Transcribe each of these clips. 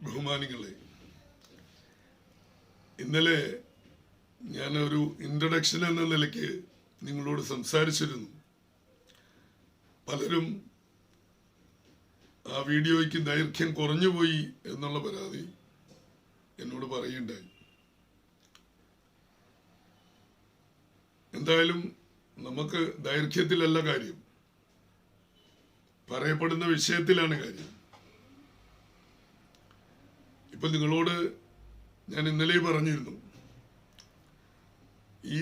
ബഹുമാനികളെ, ഇന്നലെ ഞാനൊരു ഇൻട്രൊഡക്ഷൻ എന്ന നിലയ്ക്ക് നിങ്ങളോട് സംസാരിച്ചിരുന്നു. പലരും ആ വീഡിയോയ്ക്ക് ദൈർഘ്യം കുറഞ്ഞുപോയി എന്നുള്ള പരാതി എന്നോട് പറയുണ്ടായി. എന്തായാലും നമുക്ക് ദൈർഘ്യത്തിലല്ല കാര്യം, പറയപ്പെടുന്ന വിഷയത്തിലാണ് കാര്യം. ഇപ്പൊ നിങ്ങളോട് ഞാൻ ഇന്നലെ പറഞ്ഞിരുന്നു, ഈ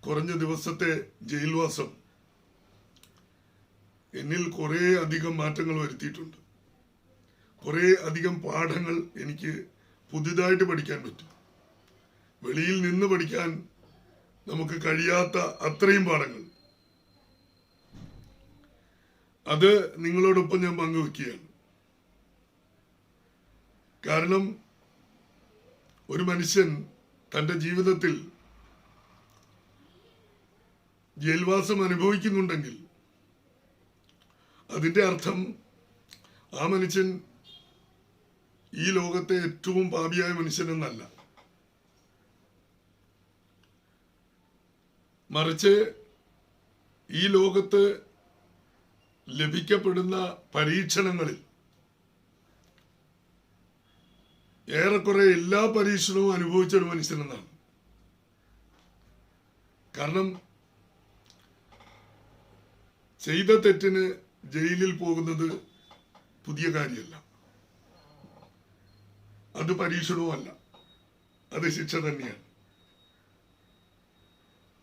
കുറഞ്ഞ ദിവസത്തെ ജയിൽവാസം എന്നിൽ കുറേ അധികം മാറ്റങ്ങൾ വരുത്തിയിട്ടുണ്ട്. കുറേ അധികം പാഠങ്ങൾ എനിക്ക് പുതുതായിട്ട് പഠിക്കാൻ പറ്റും. വെളിയിൽ നിന്ന് പഠിക്കാൻ നമുക്ക് കഴിയാത്ത അത്രയും പാഠങ്ങൾ. അത് നിങ്ങളോടൊപ്പം ഞാൻ പങ്കുവെക്കുകയാണ്. കാരണം ഒരു മനുഷ്യൻ തന്റെ ജീവിതത്തിൽ ജയിൽവാസം അനുഭവിക്കുന്നുണ്ടെങ്കിൽ അതിന്റെ അർത്ഥം ആ മനുഷ്യൻ ഈ ലോകത്തെ ഏറ്റവും പാപിയായ മനുഷ്യനെന്നല്ല. മറിച്ച് ഈ ലോകത്ത് ലഭിക്കപ്പെടുന്ന പരീക്ഷണങ്ങളിൽ ഏറെക്കുറെ എല്ലാ പരീക്ഷണവും അനുഭവിച്ച ഒരു മനുഷ്യനെന്നാണ്. കാരണം ചെയ്ത തെറ്റിന് ജയിലിൽ പോകുന്നത് പുതിയ കാര്യമല്ല, അത് പരീക്ഷണവുമല്ല, അത് ശിക്ഷ തന്നെയാണ്.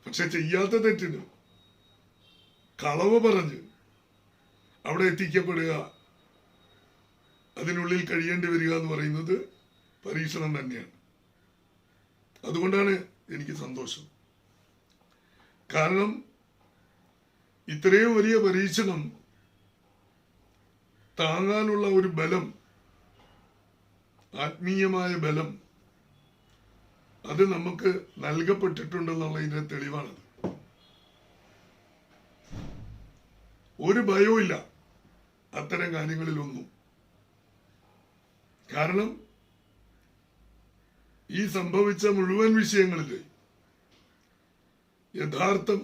പക്ഷെ ചെയ്യാത്ത തെറ്റിന് കളവ് പറഞ്ഞ് അവിടെ എത്തിക്കപ്പെടുക, അതിനുള്ളിൽ കഴിയേണ്ടി വരിക എന്ന് പറയുന്നത് പരീക്ഷണം തന്നെയാണ്. അതുകൊണ്ടാണ് എനിക്ക് സന്തോഷം. കാരണം ഇത്രയും വലിയ പരീക്ഷണം താങ്ങാനുള്ള ഒരു ബലം, ആത്മീയമായ ബലം, അത് നമുക്ക് നൽകപ്പെട്ടിട്ടുണ്ടെന്നുള്ളതിന്റെ തെളിവാണത്. ഒരു ഭയവും ഇല്ല അത്തരം കാര്യങ്ങളിലൊന്നും. കാരണം ഈ സംഭവിച്ച മുഴുവൻ വിഷയങ്ങളില് യഥാർത്ഥം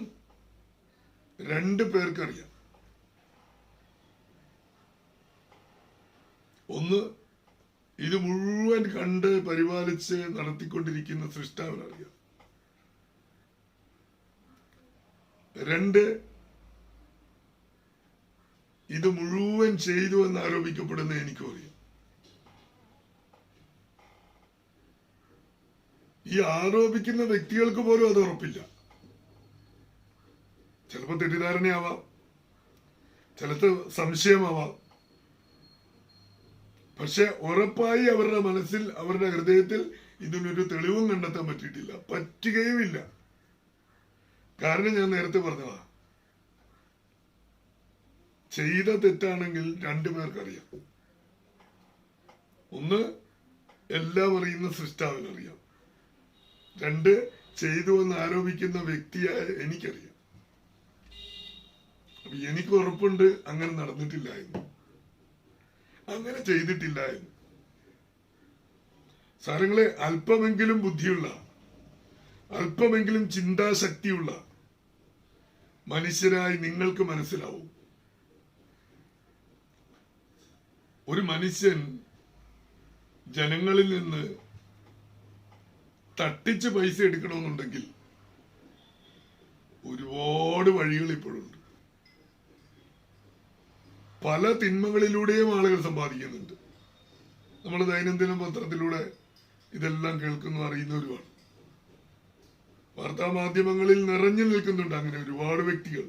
രണ്ടു പേർക്കറിയാം. ഒന്ന്, ഇത് മുഴുവൻ കണ്ട് പരിപാലിച്ച് നടത്തിക്കൊണ്ടിരിക്കുന്ന സൃഷ്ടാവിനറിയാം. രണ്ട്, ഇത് മുഴുവൻ ചെയ്തു എന്ന് ആരോപിക്കപ്പെടുന്ന എനിക്കും അറിയാം. ഈ ആരോപിക്കുന്ന വ്യക്തികൾക്ക് പോലും അത് ഉറപ്പില്ല. ചിലപ്പോൾ തെറ്റിദ്ധാരണയാവാം, ചിലത് സംശയമാവാം. പക്ഷെ ഉറപ്പായി അവരുടെ മനസ്സിൽ, അവരുടെ ഹൃദയത്തിൽ ഇതിനൊരു തെളിവും കണ്ടെത്താൻ പറ്റിയിട്ടില്ല, പറ്റുകയുമില്ല. കാരണം ഞാൻ നേരത്തെ പറഞ്ഞതാ, ചെയ്ത തെറ്റാണെങ്കിൽ രണ്ടുപേർക്കറിയാം. ഒന്ന്, എല്ലാം അറിയുന്ന സൃഷ്ടാവിനറിയാം. രണ്ട്, ചെയ്തു എന്ന് ആരോപിക്കുന്ന വ്യക്തിയായ എനിക്കറിയാം. അപ്പൊ എനിക്ക് ഉറപ്പുണ്ട് അങ്ങനെ നടന്നിട്ടില്ല എന്ന്, അങ്ങനെ ചെയ്തിട്ടില്ല എന്ന്. സാരങ്ങളെ, അല്പമെങ്കിലും ബുദ്ധിയുള്ള, അല്പമെങ്കിലും ചിന്താശക്തിയുള്ള മനുഷ്യരായി നിങ്ങൾക്ക് മനസ്സിലാവും, ഒരു മനുഷ്യൻ ജനങ്ങളിൽ നിന്ന് തട്ടിച്ച് പൈസ എടുക്കണമെന്നുണ്ടെങ്കിൽ ഒരുപാട് വഴികൾ ഇപ്പോഴുണ്ട്. പല തിന്മകളിലൂടെയും ആളുകൾ സമ്പാദിക്കുന്നുണ്ട്. നമ്മൾ ദൈനംദിന പത്രത്തിലൂടെ ഇതെല്ലാം കേൾക്കുന്നു, അറിയുന്നവരുമാണ്. വാർത്താ മാധ്യമങ്ങളിൽ നിറഞ്ഞു നിൽക്കുന്നുണ്ട് അങ്ങനെ ഒരുപാട് വ്യക്തികൾ.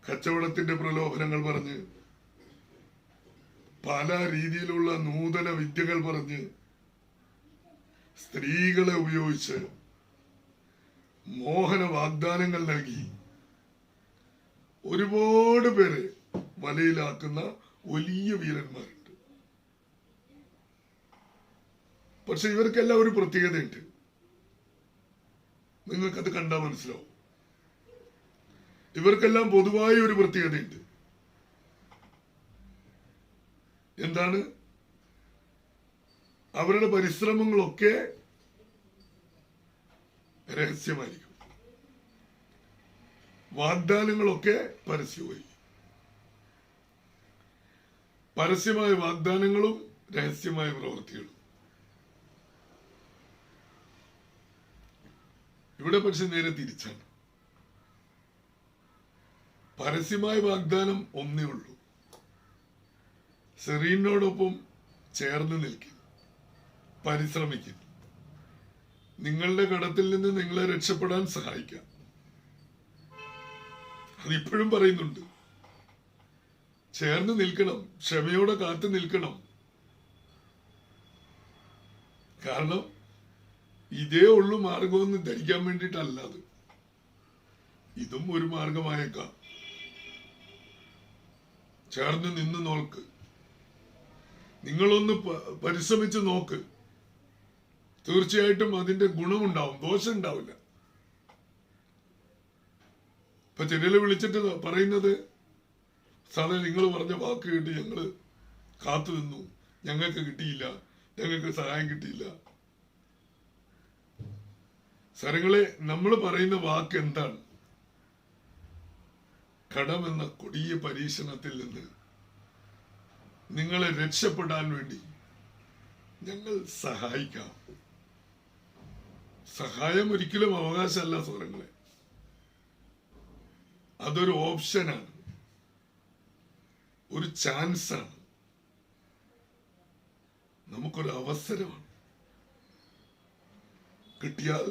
കച്ചവടത്തിന്റെ പ്രലോഭനങ്ങൾ പറഞ്ഞ്, പല രീതിയിലുള്ള നൂതന വിദ്യകൾ പറഞ്ഞ്, സ്ത്രീകളെ ഉപയോഗിച്ച് മോഹന വാഗ്ദാനങ്ങൾ നൽകി ഒരുപാട് പേരെ വലയിലാക്കുന്ന വലിയ വീരന്മാരുണ്ട്. പക്ഷെ ഇവർക്കെല്ലാം ഒരു പ്രത്യേകതയുണ്ട്. നിങ്ങൾക്കത് കണ്ടാൽ മനസ്സിലാവും. ഇവർക്കെല്ലാം പൊതുവായ ഒരു പ്രത്യേകതയുണ്ട്. എന്താണ്? അവരുടെ പരിശ്രമങ്ങളൊക്കെ രഹസ്യമായിരിക്കും. വാഗ്ദാനങ്ങളൊക്കെ പരസ്യമായി. പരസ്യമായ വാഗ്ദാനങ്ങളും രഹസ്യമായ പ്രവൃത്തികളും. ഇവിടെ പക്ഷെ നേരെ തിരിച്ചാണ്. പരസ്യമായ വാഗ്ദാനം ഒന്നേ ഉള്ളൂ. സെറീനോടൊപ്പം ചേർന്ന് നിൽക്കും, പരിശ്രമിക്കും, നിങ്ങളുടെ കടത്തിൽ നിന്ന് നിങ്ങളെ രക്ഷപ്പെടാൻ സഹായിക്കാം. അതിപ്പോഴും പറയുന്നുണ്ട്. ചേർന്ന് നിൽക്കണം, ക്ഷമയോടെ കാത്തു നിൽക്കണം. കാരണം ഇതേ ഉള്ളു മാർഗമെന്ന് ധരിക്കാൻ വേണ്ടിയിട്ടല്ല അത്. ഇതും ഒരു മാർഗമായേക്കാം. ചേർന്ന് നിന്ന് നോക്ക്, നിങ്ങളൊന്ന് പരിശ്രമിച്ച് നോക്ക്. തീർച്ചയായിട്ടും അതിന്റെ ഗുണമുണ്ടാവും, ദോഷം ഉണ്ടാവില്ല. ഇപ്പൊ ചിലര് വിളിച്ചിട്ട് പറയുന്നത്, സാറേ നിങ്ങൾ പറഞ്ഞ വാക്ക് കേട്ട് ഞങ്ങള് കാത്തു നിന്നു, ഞങ്ങൾക്ക് കിട്ടിയില്ല, ഞങ്ങൾക്ക് സഹായം കിട്ടിയില്ല. സാരങ്ങളെ, നമ്മൾ പറയുന്ന വാക്ക് എന്താണ്? കടമെന്ന കൊടിയ പരീക്ഷണത്തിൽ നിന്ന് നിങ്ങളെ രക്ഷപ്പെടാൻ വേണ്ടി ഞങ്ങൾ സഹായിക്കാം. സഹായം ഒരിക്കലും അവകാശമല്ല സ്വരങ്ങളെ, അതൊരു ഓപ്ഷനാണ്, ഒരു ചാൻസാണ്, നമുക്കൊരു അവസരമാണ്. കിട്ടിയാൽ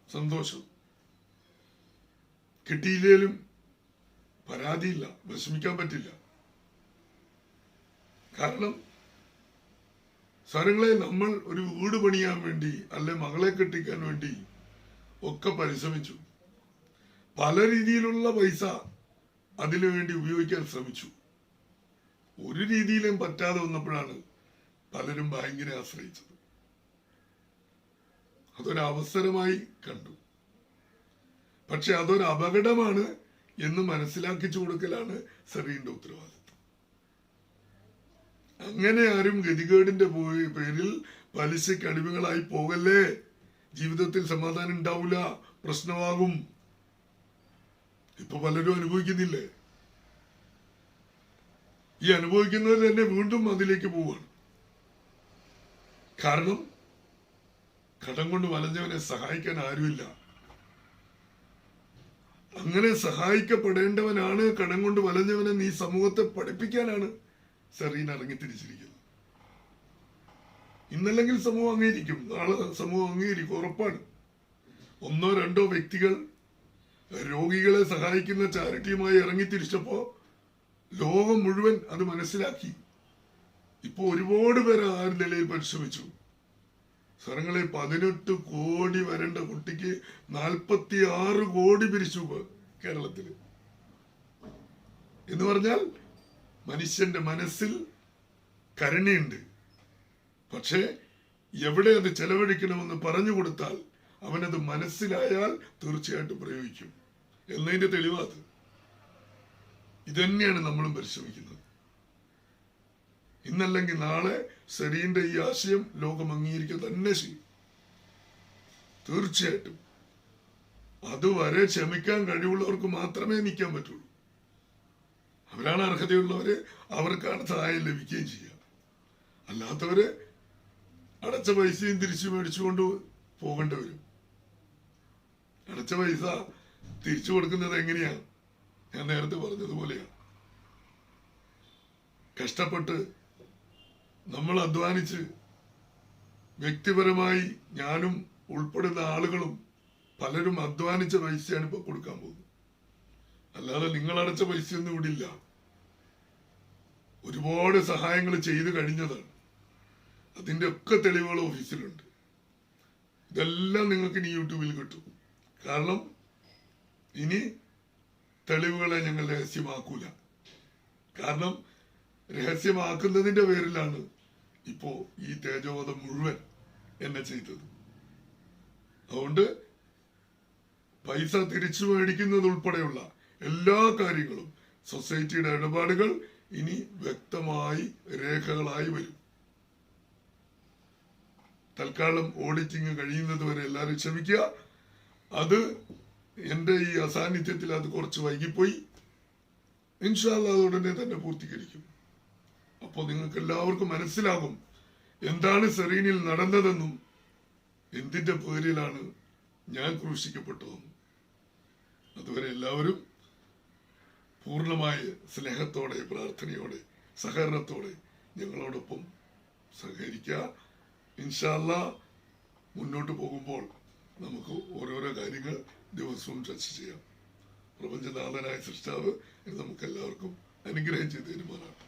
സന്തോഷം, കിട്ടിയില്ലേലും പരാതിയില്ല, വിഷമിക്കാൻ പറ്റില്ല. കാരണം സാരങ്ങളെ, നമ്മൾ ഒരു വീട് പണിയാൻ വേണ്ടി അല്ലെ മകളെ കെട്ടിക്കാൻ വേണ്ടി ഒക്കെ പരിശ്രമിച്ചു. പല രീതിയിലുള്ള പൈസ അതിനു വേണ്ടി ഉപയോഗിക്കാൻ ശ്രമിച്ചു. ഒരു രീതിയിലും പറ്റാതെ വന്നപ്പോഴാണ് പലരും ബാങ്കിനെ ആശ്രയിച്ചത്. അതൊരവസരമായി കണ്ടു. പക്ഷെ അതൊരു അപകടമാണ് എന്ന് മനസ്സിലാക്കിച്ചു കൊടുക്കലാണ് സെറീന്റെ ഉത്തരവാദിത്വം. അങ്ങനെ ആരും ഗതികേടിന്റെ പേരിൽ പലിശയ്ക്ക് അടിമകളായി പോകല്ലേ. ജീവിതത്തിൽ സമാധാനം ഉണ്ടാവില്ല, പ്രശ്നമാകും. ഇപ്പൊ പലരും അനുഭവിക്കുന്നില്ലേ? ഈ അനുഭവിക്കുന്നവർ തന്നെ വീണ്ടും അതിലേക്ക് പോവുകയാണ്. കാരണം കടം കൊണ്ട് വലഞ്ഞവനെ സഹായിക്കാൻ ആരുമില്ല. അങ്ങനെ സഹായിക്കപ്പെടേണ്ടവനാണ് കടം കൊണ്ട് വലഞ്ഞവനെ നീ സമൂഹത്തെ പഠിപ്പിക്കാനാണ് സെറീൻ ഇറങ്ങി തിരിച്ചിരിക്കുന്നത്. ഇന്നല്ലെങ്കിൽ സമൂഹം അംഗീകരിക്കും, നാളെ സമൂഹം അംഗീകരിക്കും, ഉറപ്പാണ്. ഒന്നോ രണ്ടോ വ്യക്തികൾ രോഗികളെ സഹായിക്കുന്ന ചാരിറ്റിയുമായി ഇറങ്ങി തിരിച്ചപ്പോ ലോകം മുഴുവൻ അത് മനസ്സിലാക്കി. ഇപ്പൊ ഒരുപാട് പേര് ആ നിലയിൽ പരിശ്രമിച്ചു. സ്വരങ്ങളെ 18 കോടി വരേണ്ട കുട്ടിക്ക് 46 കോടി പിരിച്ചു കേരളത്തില്. എന്ന് പറഞ്ഞാൽ മനുഷ്യന്റെ മനസ്സിൽ കരുണയുണ്ട്. പക്ഷെ എവിടെ അത് ചെലവഴിക്കണമെന്ന് പറഞ്ഞു കൊടുത്താൽ, അവനത് മനസ്സിലായാൽ തീർച്ചയായിട്ടും പ്രയോഗിക്കും എന്നതിന്റെ തെളിവാത്. ഇതന്നെയാണ് നമ്മളും പരിശ്രമിക്കുന്നത്. ഇന്നല്ലെങ്കിൽ നാളെ സെറീന്റെ ഈ ആശയം ലോകം അംഗീകരിക്കുക തന്നെ ചെയ്യും, തീർച്ചയായിട്ടും. അതുവരെ ക്ഷമിക്കാൻ കഴിവുള്ളവർക്ക് മാത്രമേ നിൽക്കാൻ പറ്റുള്ളൂ. അവരാണ് അർഹതയുള്ളവര്, അവർക്കാണ് സഹായം ലഭിക്കുകയും ചെയ്യുക. അല്ലാത്തവര് അടച്ച പൈസയും തിരിച്ചു മേടിച്ചുകൊണ്ട് പോകേണ്ടി വരും. അടച്ച പൈസ തിരിച്ചു കൊടുക്കുന്നത് എങ്ങനെയാണ്? ഞാൻ നേരത്തെ പറഞ്ഞതുപോലെയാണ്. കഷ്ടപ്പെട്ട് നമ്മൾ അധ്വാനിച്ച്, വ്യക്തിപരമായി ഞാനും ഉൾപ്പെടുന്ന ആളുകളും പലരും അധ്വാനിച്ച പൈസയാണ് ഇപ്പൊ കൊടുക്കാൻ പോകുന്നത്. അല്ലാതെ നിങ്ങൾ അടച്ച പൈസയൊന്നും ഇവിടെ ഇല്ല. ഒരുപാട് സഹായങ്ങൾ ചെയ്തു കഴിഞ്ഞതാണ്. അതിന്റെ ഒക്കെ തെളിവുകൾ ഓഫീസിലുണ്ട്. ഇതെല്ലാം നിങ്ങൾക്ക് ഇനി യൂട്യൂബിൽ കിട്ടും. കാരണം ഇനി തെളിവുകളെ ഞങ്ങൾ രഹസ്യമാക്കൂല. കാരണം രഹസ്യമാക്കുന്നതിന്റെ പേരിലാണ് ഇപ്പോ ഈ തേജോവധം മുഴുവൻ എന്നെ ചെയ്തത്. അതുകൊണ്ട് പൈസ തിരിച്ചു മേടിക്കുന്നത് ഉൾപ്പെടെയുള്ള എല്ലാ കാര്യങ്ങളും, സൊസൈറ്റിയുടെ ഇടപാടുകൾ ഇനി വ്യക്തമായി രേഖകളായി വരും. തൽക്കാലം ഓഡിറ്റിംഗ് കഴിയുന്നത് വരെ എല്ലാവരും ക്ഷമിക്കുക. അത് എൻ്റെ ഈ അസാന്നിധ്യത്തിൽ അത് കുറച്ച് വൈകിപ്പോയി. ഇൻഷാ അല്ലാഹ് അത് ഉടനെ തന്നെ പൂർത്തീകരിക്കും. അപ്പോൾ നിങ്ങൾക്ക് എല്ലാവർക്കും മനസ്സിലാകും എന്താണ് സെറീനിൽ നടന്നതെന്നും എന്തിന്റെ പേരിലാണ് ഞാൻ ക്രൂശിക്കപ്പെട്ടതെന്നും. അതുവരെ എല്ലാവരും പൂർണ്ണമായ സ്നേഹത്തോടെ, പ്രാർത്ഥനയോടെ, സഹകരണത്തോടെ ഞങ്ങളോടൊപ്പം സഹകരിക്കുക. ഇൻഷാ അല്ലാഹ് മുന്നോട്ട് പോകുമ്പോൾ നമുക്ക് ഓരോരോ കാര്യങ്ങൾ ദിവസവും ചർച്ച ചെയ്യാം. പ്രപഞ്ചനാഥനായ സൃഷ്ടാവ് നമുക്ക് എല്ലാവർക്കും അനുഗ്രഹം ചെയ്ത് തരുമാറാണ്.